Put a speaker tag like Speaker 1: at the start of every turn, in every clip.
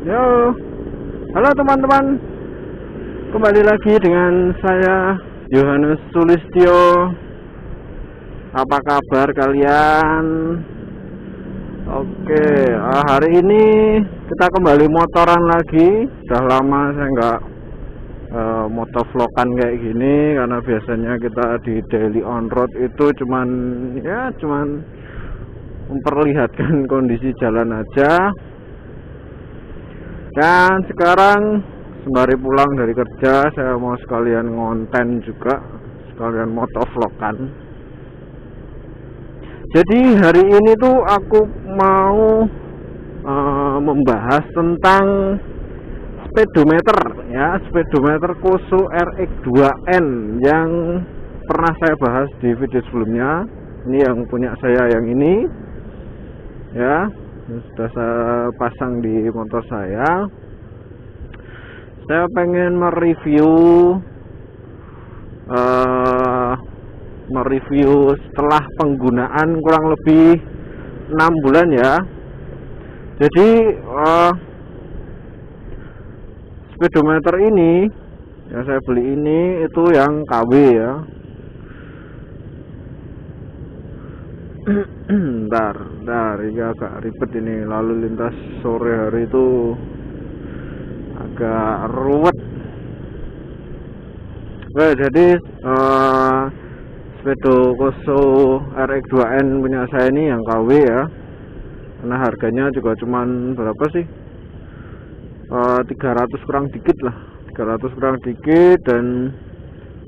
Speaker 1: Yo, halo teman-teman, kembali lagi dengan saya Yohanes Sulistyo. Apa kabar kalian? Oke, hari ini kita kembali motoran lagi. Sudah lama saya nggak motovlogan kayak gini, karena biasanya kita di daily on road itu cuman memperlihatkan kondisi jalan aja. Dan sekarang sembari pulang dari kerja, saya mau sekalian ngonten juga, sekalian motovlogan. Jadi hari ini tuh aku mau membahas tentang speedometer ya, speedometer Koso RX2N yang pernah saya bahas di video sebelumnya. Ini yang punya saya yang ini ya, sudah saya pasang di motor saya. Saya pengen mereview setelah penggunaan kurang lebih 6 bulan ya. Jadi speedometer ini yang saya beli ini itu yang KW ya. Bentar, ini agak ribet ini, lalu lintas sore hari itu agak ruwet. Oke, jadi Speedo Koso RX2N punya saya ini yang KW ya, karena harganya juga cuman berapa sih, 300 kurang dikit lah, 300 kurang dikit. Dan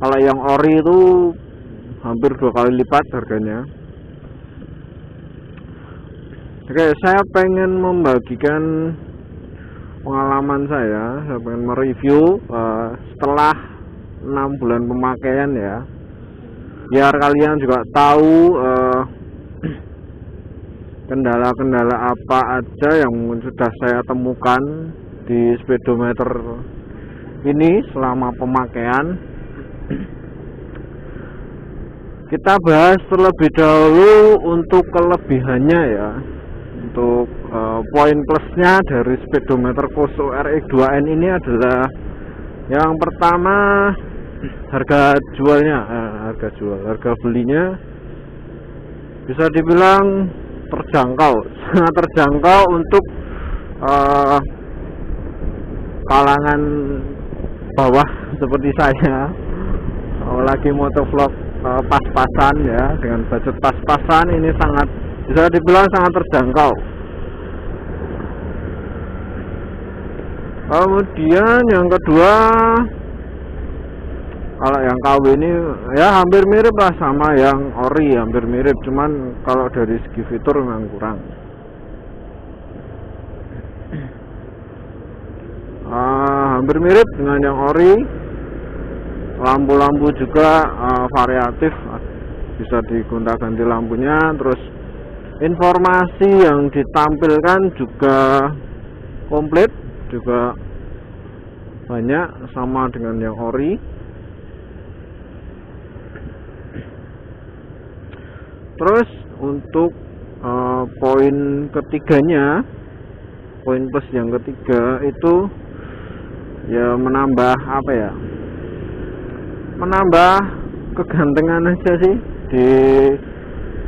Speaker 1: kalau yang ori itu hampir 2 kali lipat harganya. Oke, saya pengen membagikan pengalaman saya pengen mereview setelah 6 bulan pemakaian ya, biar kalian juga tahu kendala-kendala apa aja yang sudah saya temukan di speedometer ini selama pemakaian. Kita bahas terlebih dahulu untuk kelebihannya ya. Untuk poin plusnya dari speedometer Koso RX2N ini adalah yang pertama, harga jualnya, harga belinya bisa dibilang terjangkau, sangat terjangkau untuk kalangan bawah seperti saya. Lagi motovlog pas-pasan ya, dengan budget pas-pasan, ini sangat bisa dibilang sangat terjangkau. Kemudian yang kedua, kalau yang KW ini ya hampir mirip lah sama yang ori, hampir mirip, cuman kalau dari segi fitur memang kurang. Hampir mirip dengan yang ori. Lampu-lampu juga variatif, bisa digonta-ganti lampunya. Terus informasi yang ditampilkan juga komplit, juga banyak sama dengan yang ori. Terus untuk poin ketiganya, poin plus yang ketiga itu ya menambah apa ya, menambah kegantengan aja sih di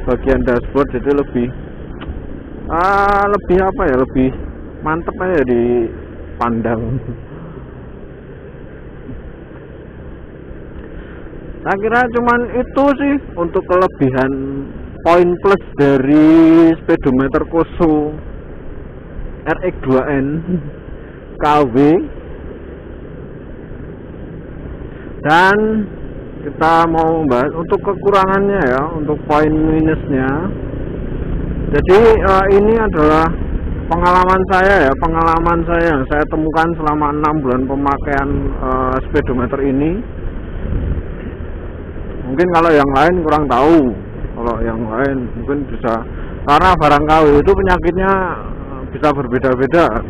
Speaker 1: bagian dashboard. Jadi lebih apa ya, lebih mantep aja dipandang. Saya kira cuman itu sih untuk kelebihan poin plus dari speedometer Koso RX2N KW. Dan kita mau membahas untuk kekurangannya ya, untuk poin minusnya. Jadi ini adalah pengalaman saya ya, pengalaman saya yang saya temukan selama 6 bulan pemakaian speedometer ini. Mungkin kalau yang lain kurang tahu, kalau yang lain mungkin bisa, karena barang KW itu penyakitnya bisa berbeda-beda.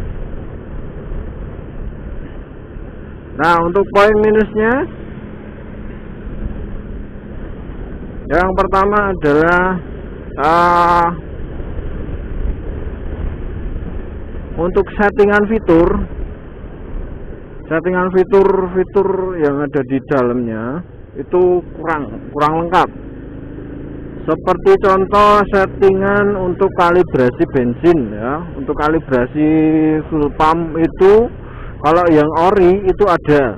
Speaker 1: Nah, untuk poin minusnya, yang pertama adalah Untuk settingan fitur yang ada di dalamnya itu kurang lengkap. Seperti contoh settingan untuk kalibrasi bensin ya. Untuk kalibrasi fuel pump itu kalau yang ori itu ada.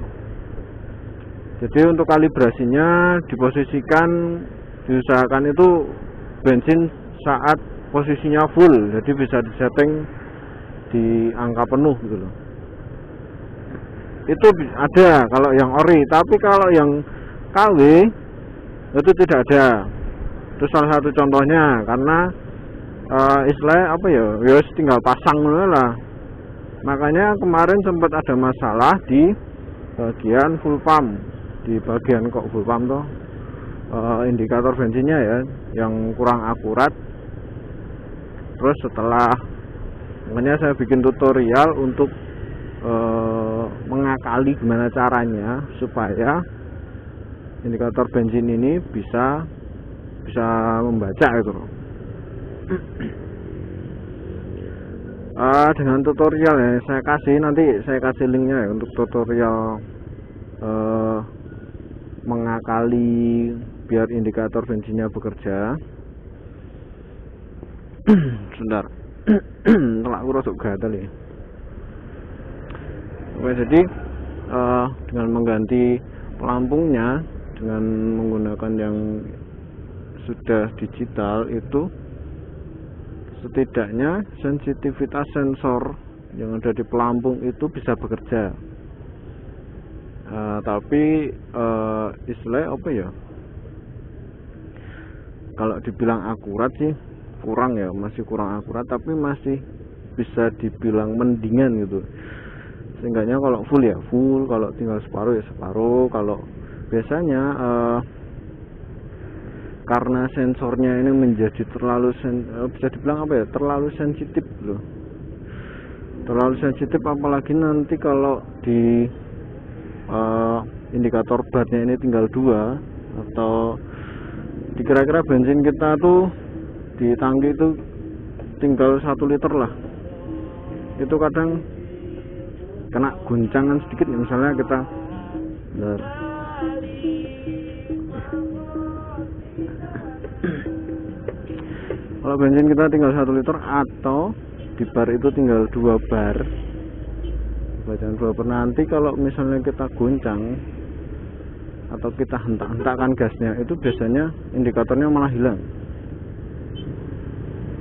Speaker 1: Jadi untuk kalibrasinya diusahakan itu bensin saat posisinya full, jadi bisa disetting di angka penuh gitu loh. Itu ada kalau yang ori, tapi kalau yang KW itu tidak ada. Itu salah satu contohnya, karena istilahnya apa ya, tinggal pasang lah. Makanya kemarin sempat ada masalah di bagian full pump, di bagian kok full pump tuh indikator bensinnya ya yang kurang akurat. Terus makanya saya bikin tutorial untuk mengakali gimana caranya supaya indikator bensin ini bisa membaca gitu loh. Dengan tutorial ya nanti saya kasih linknya ya untuk tutorial mengakali biar indikator bensinnya bekerja. Sebentar. Telakku rosok gatel ya. Oke, jadi dengan mengganti pelampungnya dengan menggunakan yang sudah digital itu setidaknya sensitivitas sensor yang ada di pelampung itu bisa bekerja. Tapi istilahnya apa ya, kalau dibilang akurat sih kurang ya, masih kurang akurat, tapi masih bisa dibilang mendingan gitu. Seenggaknya kalau full ya full, kalau tinggal separuh ya separuh. Kalau biasanya karena sensornya ini menjadi bisa dibilang apa ya, terlalu sensitif loh, terlalu sensitif, apalagi nanti kalau di indikator batnya ini tinggal 2, atau dikira-kira bensin kita tuh di tangki itu tinggal 1 liter lah, itu kadang kena guncangan sedikit misalnya kita kalau bensin kita tinggal 1 liter atau di bar itu tinggal 2 bar, bacaan 2 bar, nanti kalau misalnya kita goncang atau kita hentak-hentakkan gasnya, itu biasanya indikatornya malah hilang.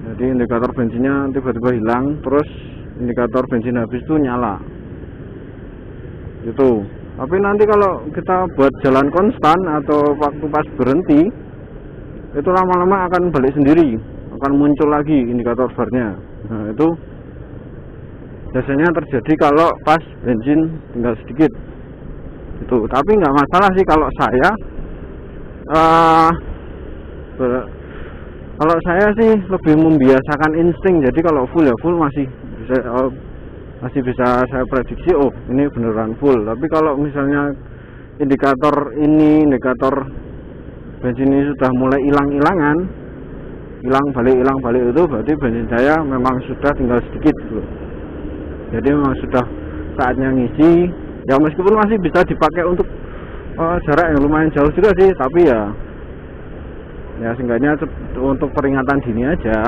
Speaker 1: Jadi indikator bensinnya tiba-tiba hilang, terus indikator bensin habis itu nyala gitu. Tapi nanti kalau kita buat jalan konstan atau waktu pas berhenti, itu lama-lama akan balik sendiri, akan muncul lagi indikator barnya. Nah, itu biasanya terjadi kalau pas bensin tinggal sedikit itu. Tapi nggak masalah sih kalau saya. Kalau saya sih lebih membiasakan insting. Jadi kalau full ya full, masih bisa saya prediksi, oh ini beneran full. Tapi kalau misalnya indikator bensin ini sudah mulai hilang balik itu berarti bensin saya memang sudah tinggal sedikit loh. Jadi memang sudah saatnya ngisi. Ya meskipun masih bisa dipakai untuk jarak yang lumayan jauh juga sih, tapi ya seenggaknya untuk peringatan dini aja.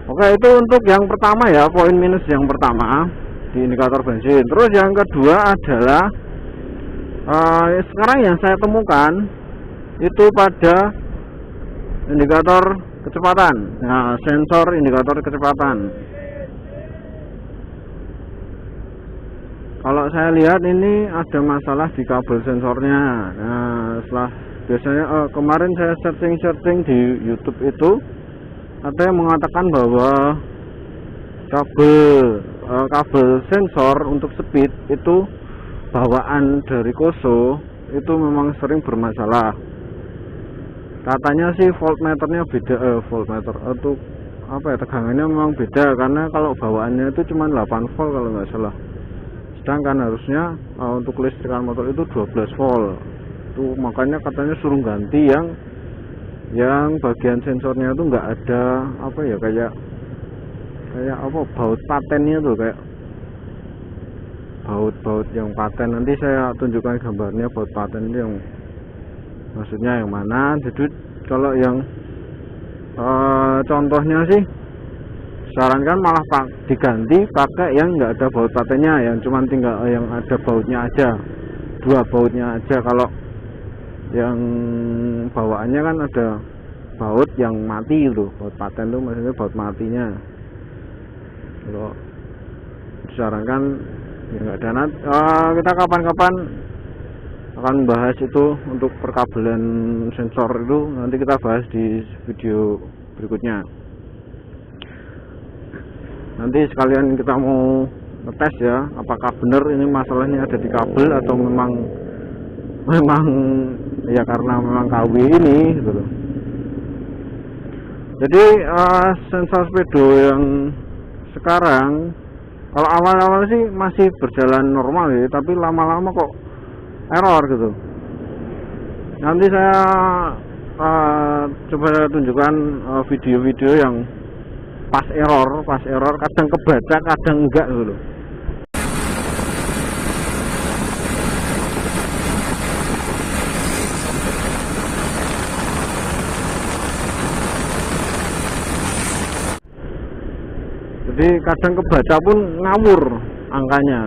Speaker 1: Oke, itu untuk yang pertama ya, poin minus yang pertama di indikator bensin. Terus yang kedua adalah sekarang yang saya temukan itu pada indikator kecepatan. Nah, sensor indikator kecepatan. Kalau saya lihat ini ada masalah di kabel sensornya. Nah, biasanya kemarin saya searching di YouTube itu ada yang mengatakan bahwa kabel sensor untuk speed itu bawaan dari Koso itu memang sering bermasalah. Katanya sih voltmeternya beda, itu apa ya, tegangannya memang beda, karena kalau bawaannya itu cuma 8 volt kalau nggak salah. Sedangkan harusnya untuk kelistrikan motor itu 12 volt. Itu makanya katanya suruh ganti yang bagian sensornya itu nggak ada apa ya, kayak kayak apa, baut patennya tuh, kayak baut yang paten. Nanti saya tunjukkan gambarnya baut paten itu yang maksudnya yang mana. Jadi kalau yang contohnya sih sarankan malah diganti pakai yang enggak ada baut patennya, yang cuman tinggal yang ada bautnya aja, 2 bautnya aja. Kalau yang bawaannya kan ada baut yang mati itu, baut paten itu maksudnya baut matinya. Kalau disarankan ya enggak ada. Kita kapan-kapan akan bahas itu untuk perkabelan sensor itu, nanti kita bahas di video berikutnya. Nanti sekalian kita mau ngetes ya, apakah benar ini masalahnya ada di kabel atau memang ya karena memang KW ini gitu loh. Jadi sensor speedo yang sekarang kalau awal-awal sih masih berjalan normal ya, tapi lama-lama kok error gitu. Nanti saya coba tunjukkan video-video yang pas error, kadang kebaca kadang enggak gitu. Jadi kadang kebaca pun ngawur angkanya.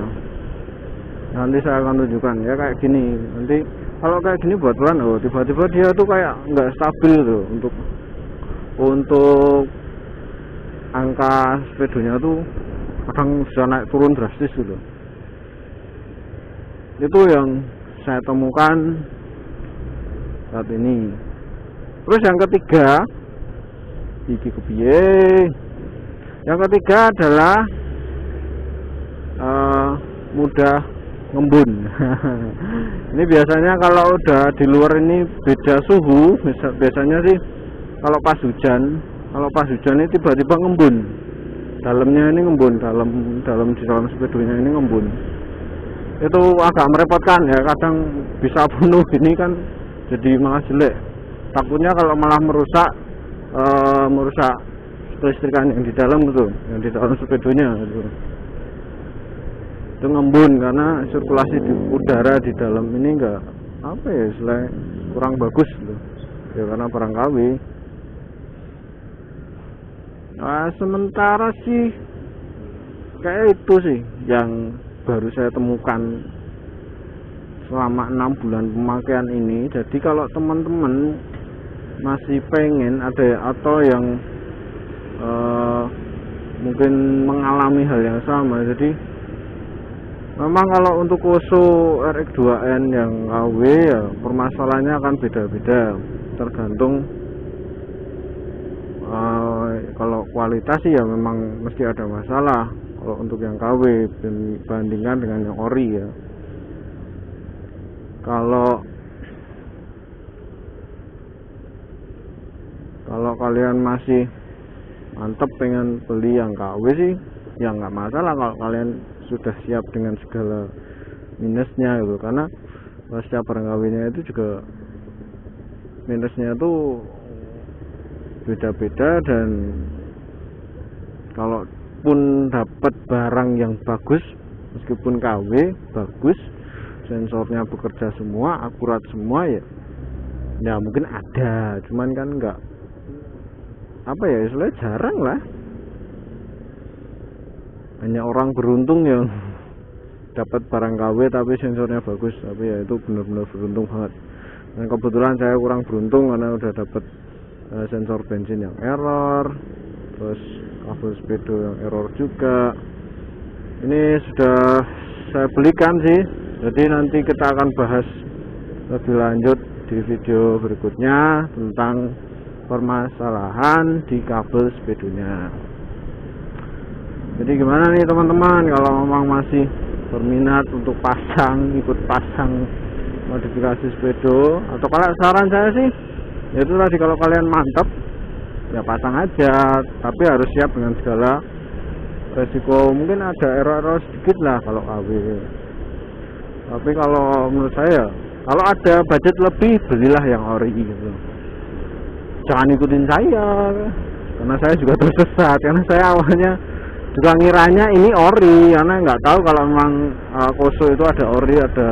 Speaker 1: Nanti saya akan tunjukkan ya kayak gini. Nanti kalau kayak gini buat pelan, tiba-tiba dia tuh kayak nggak stabil tuh untuk angka speedonya tuh kadang bisa naik turun drastis gitu. Itu yang saya temukan saat ini. Terus yang ketiga, yang ketiga adalah mudah ngembun. Ini biasanya kalau udah di luar ini beda suhu, biasanya sih kalau pas hujan ini tiba-tiba ngembun. Dalamnya ini ngembun, di dalam speedonya ini ngembun. Itu agak merepotkan ya, kadang bisa penuh ini kan jadi malah jelek. Takutnya kalau malah merusak kelistrikan yang di dalam itu, yang di dalam speedonya gitu. Itu ngembun karena sirkulasi di udara di dalam ini enggak kurang bagus gitu. Ya karena barang KW. Sementara sih kayak itu sih yang baru saya temukan selama 6 bulan pemakaian ini. Jadi kalau teman-teman masih pengen ada atau yang mungkin mengalami hal yang sama, jadi memang kalau untuk Koso RX2N yang KW ya permasalahannya akan beda-beda, tergantung kalau kualitas sih ya memang mesti ada masalah kalau untuk yang KW dibandingkan dengan yang ori ya. Kalau kalian masih mantep pengen beli yang KW sih ya nggak masalah kalau kalian sudah siap dengan segala minusnya gitu, karena setiap barang KW-nya itu juga minusnya tuh beda-beda. Dan kalaupun dapat barang yang bagus, meskipun KW bagus, sensornya bekerja semua, akurat semua ya mungkin ada, cuman kan enggak istilahnya jarang lah. Hanya orang beruntung yang dapat barang KW tapi sensornya bagus, tapi ya itu benar-benar beruntung banget. Dan kebetulan saya kurang beruntung karena udah dapat sensor bensin yang error, terus kabel speedo yang error juga. Ini sudah saya belikan sih, jadi nanti kita akan bahas lebih lanjut di video berikutnya tentang permasalahan di kabel speedonya. Jadi gimana nih teman-teman, kalau memang masih berminat untuk ikut pasang modifikasi speedo, atau kalau saran saya sih yaitu tadi, kalau kalian mantap ya pasang aja, tapi harus siap dengan segala resiko. Mungkin ada error sedikit lah kalau KW, tapi kalau menurut saya kalau ada budget lebih, belilah yang ori gitu. Jangan ikutin saya, karena saya juga tersesat, karena saya awalnya juga ngiranya ini ori, karena nggak tahu kalau memang Koso itu ada ori, ada